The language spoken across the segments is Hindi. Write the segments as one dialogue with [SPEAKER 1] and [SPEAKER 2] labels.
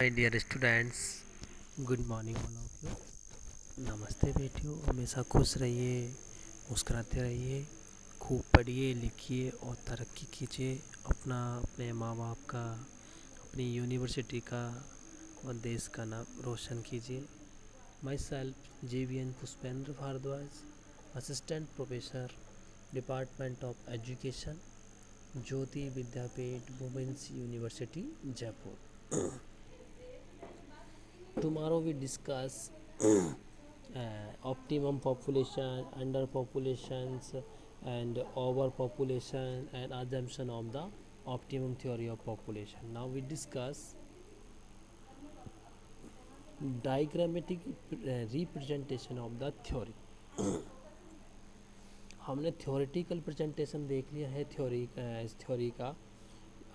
[SPEAKER 1] My dear students, good morning all of you. नमस्ते बेटियों, हमेशा खुश रहिए, मुस्कुराते रहिए, खूब पढ़िए लिखिए और तरक्की कीजिए। अपने माँ बाप का, अपनी यूनिवर्सिटी का और देश का नाम रोशन कीजिए। Myself JVN Pushpendra Bhardwaj, assistant professor, department of education, Jyoti Vidyapeeth, Women's University, Jaipur. Tomorrow we discuss optimum population, underpopulations, and overpopulation, and assumption of the optimum theory of population. Now we discuss diagrammatic representation of the theory. हमने थ्योरेटिकल प्रेजेंटेशन देख लिया है इस थ्योरी का।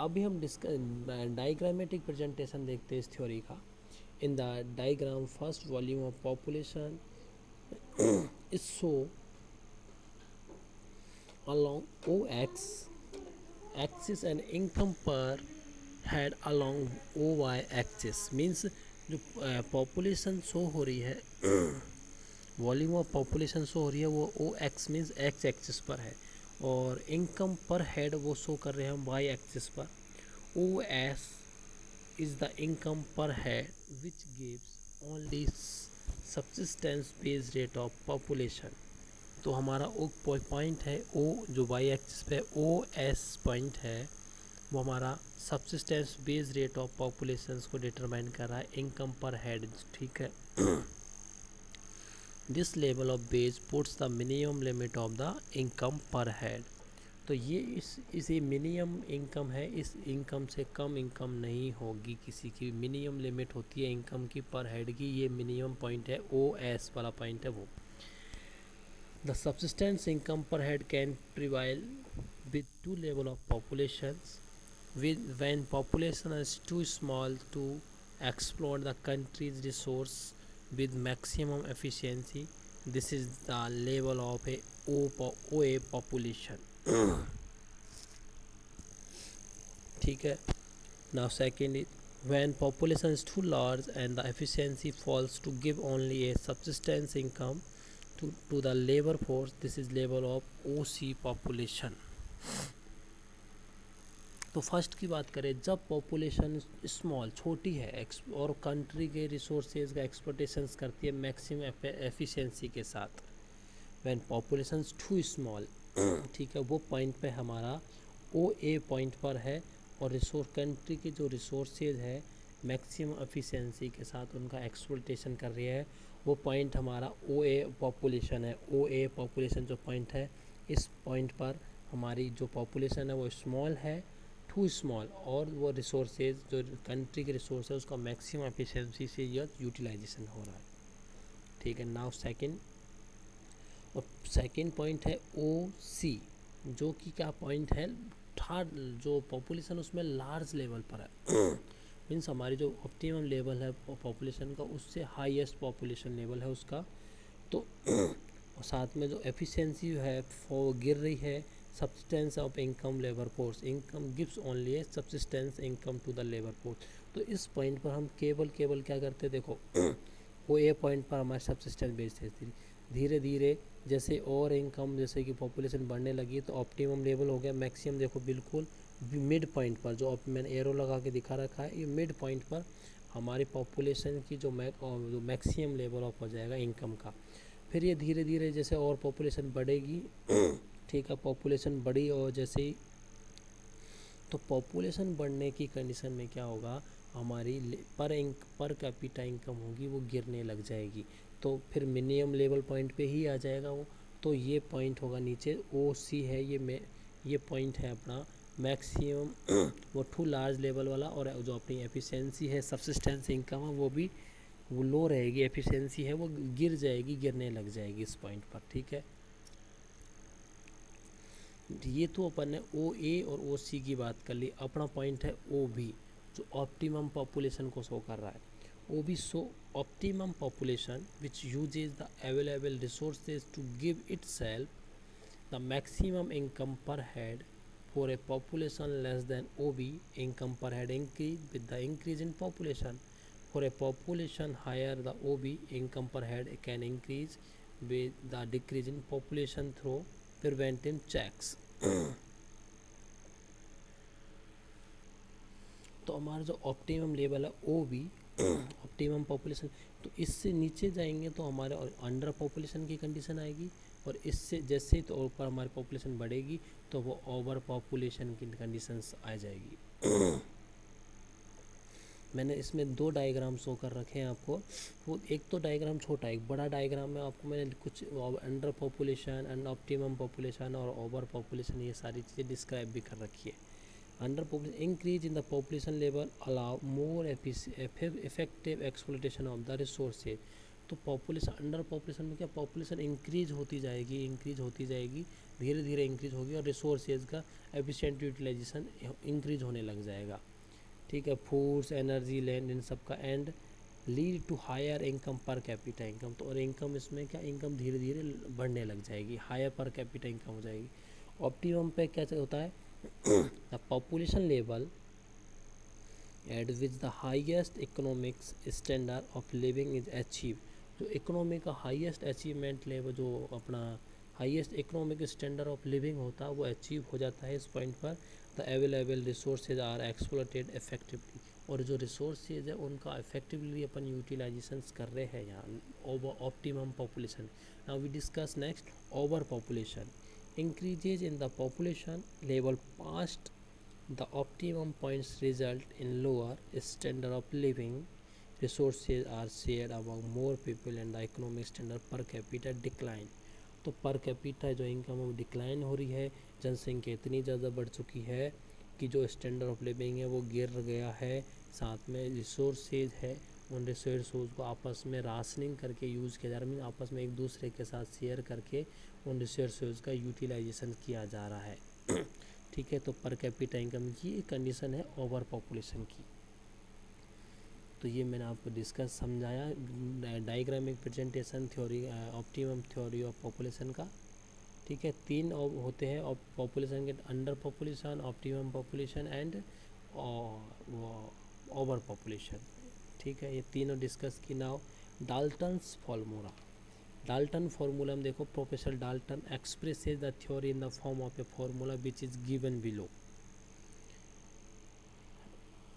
[SPEAKER 1] अभी हम डायग्रामेटिक प्रेजेंटेशन देखते हैं इस थ्योरी का। In the diagram first volume of population is shown along OX axis and income per head along OY axis means जो पॉपुलेशन शो हो रही है, वॉल्यूम ऑफ पॉपुलेशन शो हो रही है वो OX मीन्स एक्स एक्सिस पर है और इनकम पर हेड वो शो कर रहे हैं हम वाई एक्सिस पर। OS is the income per head which gives only subsistence based rate of population। तो हमारा ओ पॉइंट है ओ जो वाई एक्सिस पे ओ एस पॉइंट है वो हमारा subsistence base rate of populations को डिटरमाइन कर रहा है इनकम पर हेड। ठीक है, this level of base puts the minimum limit of the income per head. तो ये इसी मिनिमम इनकम है, इस इनकम से कम इनकम नहीं होगी किसी की। मिनिमम लिमिट होती है इनकम की पर हेड की, ये मिनिमम पॉइंट है, ओ एस वाला पॉइंट है वो। The subsistence income per head can prevail with two level of populations when population is too small to exploit the country's resource with maximum efficiency. This is the level of a OA population। ठीक है, now second is when population is too large and the efficiency falls to give only a subsistence income to the labor force, this is level of OC population। तो फर्स्ट की बात करें, जब पॉपुलेशन स्मॉल छोटी है और कंट्री के रिसोर्सेज का एक्सप्लोटेशन करती है मैक्सिमम एफिशिएंसी के साथ, व्हेन पॉपुलेशन टू स्मॉल, ठीक है, वो पॉइंट पे हमारा ओ ए पॉइंट पर है और रिसोर्स कंट्री के जो रिसोर्सेज है मैक्सिमम एफिशिएंसी के साथ उनका एक्सप्लोटेशन कर रही है, वो पॉइंट हमारा ओ ए पॉपुलेशन है। ओ ए पॉपुलेशन जो पॉइंट है, इस पॉइंट पर हमारी जो पॉपुलेशन है वो स्मॉल है, टू स्मॉल, और वो रिसोर्सेज जो कंट्री के रिसोर्स है उसका मैक्सिमम एफिशिएंसी से यह यूटिलाइजेशन हो रहा है। ठीक है, नाउ सेकंड, और सेकंड पॉइंट है ओ सी, जो कि क्या पॉइंट है, थर्ड, जो पॉपुलेशन उसमें लार्ज लेवल पर है। मीन्स हमारी जो ऑप्टिमम लेवल है पॉपुलेशन का उससे हाईएस्ट पॉपुलेशन लेवल है उसका। तो और साथ में जो एफिशिएंसी है वो गिर रही है। Subsistence of income labour force, income gives only a subsistence income to the labour force. तो इस पॉइंट पर हम केवल क्या करते हैं, देखो वो ए पॉइंट पर हमारे सब्सिस्टेंस बेस्ड है। धीरे धीरे जैसे और इनकम, जैसे कि पॉपुलेशन बढ़ने लगी तो ऑप्टिमम लेवल हो गया, मैक्सिमम देखो बिल्कुल मिड पॉइंट पर, जो मैंने एरो लगा के दिखा रखा है, ये मिड पॉइंट पर हमारी पॉपुलेशन की जो मैक्सिमम लेवल ऑफ हो जाएगा इनकम का। फिर ये धीरे धीरे जैसे और पॉपुलेशन बढ़ेगी, ठीक है, पॉपुलेशन बढ़ी और जैसे ही, तो पॉपुलेशन बढ़ने की कंडीशन में क्या होगा, हमारी पर कैपिटा इनकम होगी वो गिरने लग जाएगी, तो फिर मिनिमम लेवल पॉइंट पे ही आ जाएगा वो। तो ये पॉइंट होगा नीचे ओ सी है, ये पॉइंट है अपना मैक्सिमम वो टू लार्ज लेवल वाला, और जो अपनी एफिशिएंसी है सब्सिस्टेंस इनकम है वो लो रहेगी, एफिशिएंसी है वो गिर जाएगी, गिरने लग जाएगी इस पॉइंट पर। ठीक है, ये तो अपन ने ओ ए और ओ सी की बात कर ली। अपना पॉइंट है ओ बी, जो ऑप्टिमम पॉपुलेशन को शो कर रहा है। O B show optimum population which uses the available resources to give itself the maximum income per head for a population less than OB, income per head increase with the increase in population। For a population higher, the OB income per head can increase with the decrease in population through preventive checks. तो हमारा जो ऑप्टिमम लेवल है ओ बी ऑप्टिमम पॉपुलेशन, तो इससे नीचे जाएंगे तो हमारे अंडर पॉपुलेशन की कंडीशन आएगी, और इससे जैसे ही तो ऊपर हमारी पॉपुलेशन बढ़ेगी तो वो ओवर पॉपुलेशन की कंडीशंस आ जाएगी. मैंने इसमें दो डायग्राम शो कर रखे हैं आपको. वो एक तो डायग्राम छोटा है, एक बड़ा डायग्राम में आपको मैंने कुछ under population and optimum population और ओवर पॉपुलेशन ये सारी चीज़ें डिस्क्राइब भी कर रखी है. Under population increase in the population level allow more effective exploitation of the resources. तो पॉपुलेशन अंडर पॉपुलेशन में क्या, पॉपुलेशन इंक्रीज होती जाएगी धीरे धीरे इंक्रीज होगी, और रिसोर्सेज का एफिशिएंट यूटिलाइजेशन इंक्रीज होने लग जाएगा. ठीक है, फूड्स, एनर्जी, लैंड, इन सब का, and lead to higher income per capita income. तो और इनकम इसमें क्या, इनकम धीरे धीरे बढ़ने लग जाएगी, हायर पर कैपिटा इनकम हो जाएगी. ऑप्टिमम पे क्या होता है, the population level eight which the highest economics standard of living is achieve. जो इकोनॉमी का हाईएस्ट अचीवमेंट लेवल, जो अपना highest economic standard of living होता है वो अचीव हो जाता है इस पॉइंट पर. The available resources are exploited effectively. और जो रिसोर्सेज है उनका इफेक्टिवली अपन यूटिलाइजेशंस कर रहे हैं यहाँ over optimum population. Now we discuss next over population. Increases in the population level past the optimum points result in lower standard of living. Resources are shared among more people and the economic standard per capita decline. तो पर कैपिटा जो इनकम है वो डिक्लाइन हो रही है, जनसंख्या इतनी ज़्यादा बढ़ चुकी है कि जो स्टैंडर्ड ऑफ लिविंग है वो गिर गया है. साथ में रिसोर्सेज है, उन रिसोर्स को आपस में राशनिंग करके यूज़ किया जा रहा है, मीन आपस में एक दूसरे के साथ शेयर करके उन रिसोर्स का यूटिलाइजेशन किया जा रहा है. ठीक है, तो पर कैपिटा इनकम की कंडीशन है ओवर पॉपुलेशन की. तो ये मैंने आपको डिस्कस समझाया diagrammatic presentation theory optimum theory of population का. ठीक है, तीन होते हैं पॉपुलेशन के, underpopulation, optimum population and overpopulation. ठीक है, ये तीनों डिस्कस की. Now Dalton's formula. Dalton formula में देखो, professor Dalton expresses the theory in the form of a formula which is given below.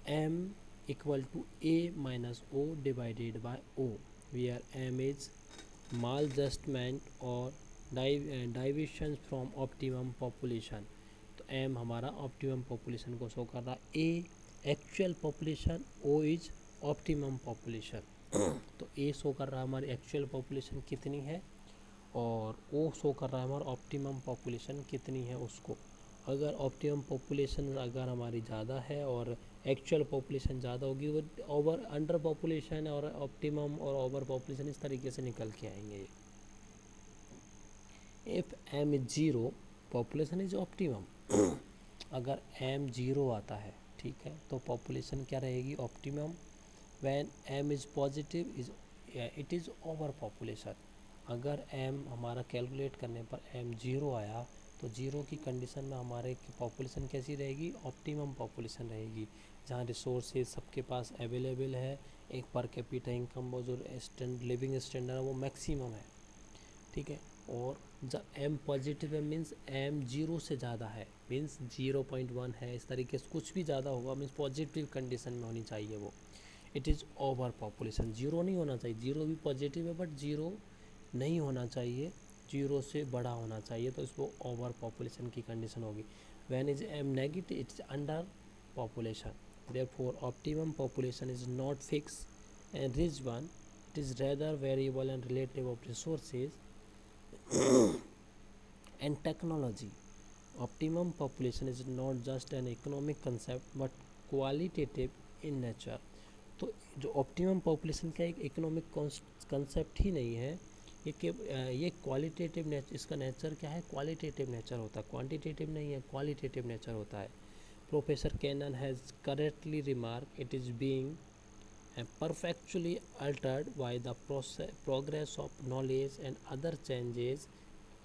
[SPEAKER 1] m equal to a minus o divided by o, where m is maladjustment or deviation from optimum population. तो m हमारा ऑप्टिमम पॉपुलेशन को शो कर रहा है, a actual population, o is optimum population. तो ए शो कर रहा है हमारी एक्चुअल पॉपुलेशन कितनी है, और ओ शो कर रहा है हमारा ऑप्टिमम पॉपुलेशन कितनी है उसको. अगर ऑप्टिमम पॉपुलेशन अगर हमारी ज़्यादा है और एक्चुअल पॉपुलेशन ज़्यादा होगी, वो ओवर अंडर पॉपुलेशन और ऑप्टिमम और ओवर पॉपुलेशन इस तरीके से निकल के आएंगे. If M is zero, population is optimum. अगर एम ज़ीरो आता है, ठीक है, तो पॉपुलेशन क्या रहेगी, optimum. when m is positive is it is over population. अगर m हमारा कैलकुलेट करने पर m ज़ीरो आया तो ज़ीरो की कंडीशन में हमारे पॉपुलेशन कैसी रहेगी, ऑप्टिमम पॉपुलेशन रहेगी, जहाँ रिसोर्सेज सबके पास अवेलेबल है, एक पर कैपिटा इनकम वो जो लिविंग स्टैंडर्ड है वो मैक्सिमम है. ठीक है, और जब m पॉजिटिव है मीन्स m ज़ीरो से ज़्यादा है, मीन्स 0.1 है, इस तरीके से कुछ भी ज़्यादा होगा मीन्स पॉजिटिव कंडीशन में होनी चाहिए वो. It is over population. Zero नहीं होना चाहिए, ज़ीरो भी पॉजिटिव है बट ज़ीरो नहीं होना चाहिए, ज़ीरो से बड़ा होना चाहिए, तो इसको ओवर पॉपुलेशन की कंडीशन होगी. When is M negative it is under population. Therefore optimum population is not fix and rich one, it is rather variable and relative of resources and technology. Optimum population is not just an economic concept but qualitative in nature. तो जो ऑप्टिमम पॉपुलेशन का एक इकोनॉमिक कंसेप्ट ही नहीं है, ये क्वालिटेटिव नेचर, इसका नेचर क्या है, क्वालिटेटिव नेचर होता है, क्वांटिटेटिव नहीं है, क्वालिटेटिव नेचर होता है. Professor Cannan has correctly remark it is being perfectly altered by the progress of knowledge and other changes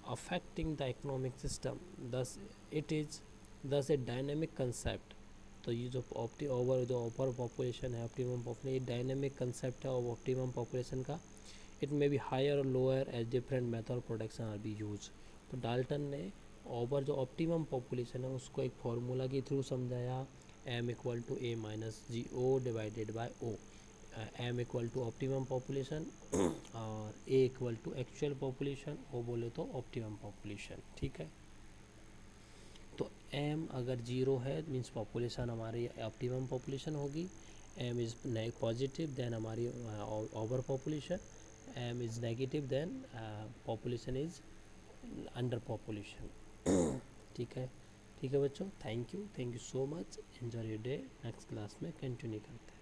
[SPEAKER 1] affecting the economic system. Thus, it is thus a dynamic concept. तो ये जो ओवर पॉपुलेशन है, ऑप्टिमम पॉपुलेशन, ये डायनेमिक कंसेप्ट है और ऑप्टिमम पॉपुलेशन का। इट मे बी हायर और lower as different method production are be use. तो डाल्टन ने ओवर जो ऑप्टिमम पॉपुलेशन है उसको एक फार्मूला के थ्रू समझाया, m equal to a minus G O divided by O. m equal to optimum population और a equal to actual population, O बोले तो ऑप्टिमम पॉपुलेशन। ठीक है, तो m अगर जीरो है मीन्स पॉपुलेशन हमारी ऑप्टिमम पॉपुलेशन होगी, m इज़ पॉजिटिव देन हमारी over population, m is negative then population is under population. ठीक है, ठीक है बच्चों, thank you so much, enjoy your day. Next class में कंटिन्यू करते हैं।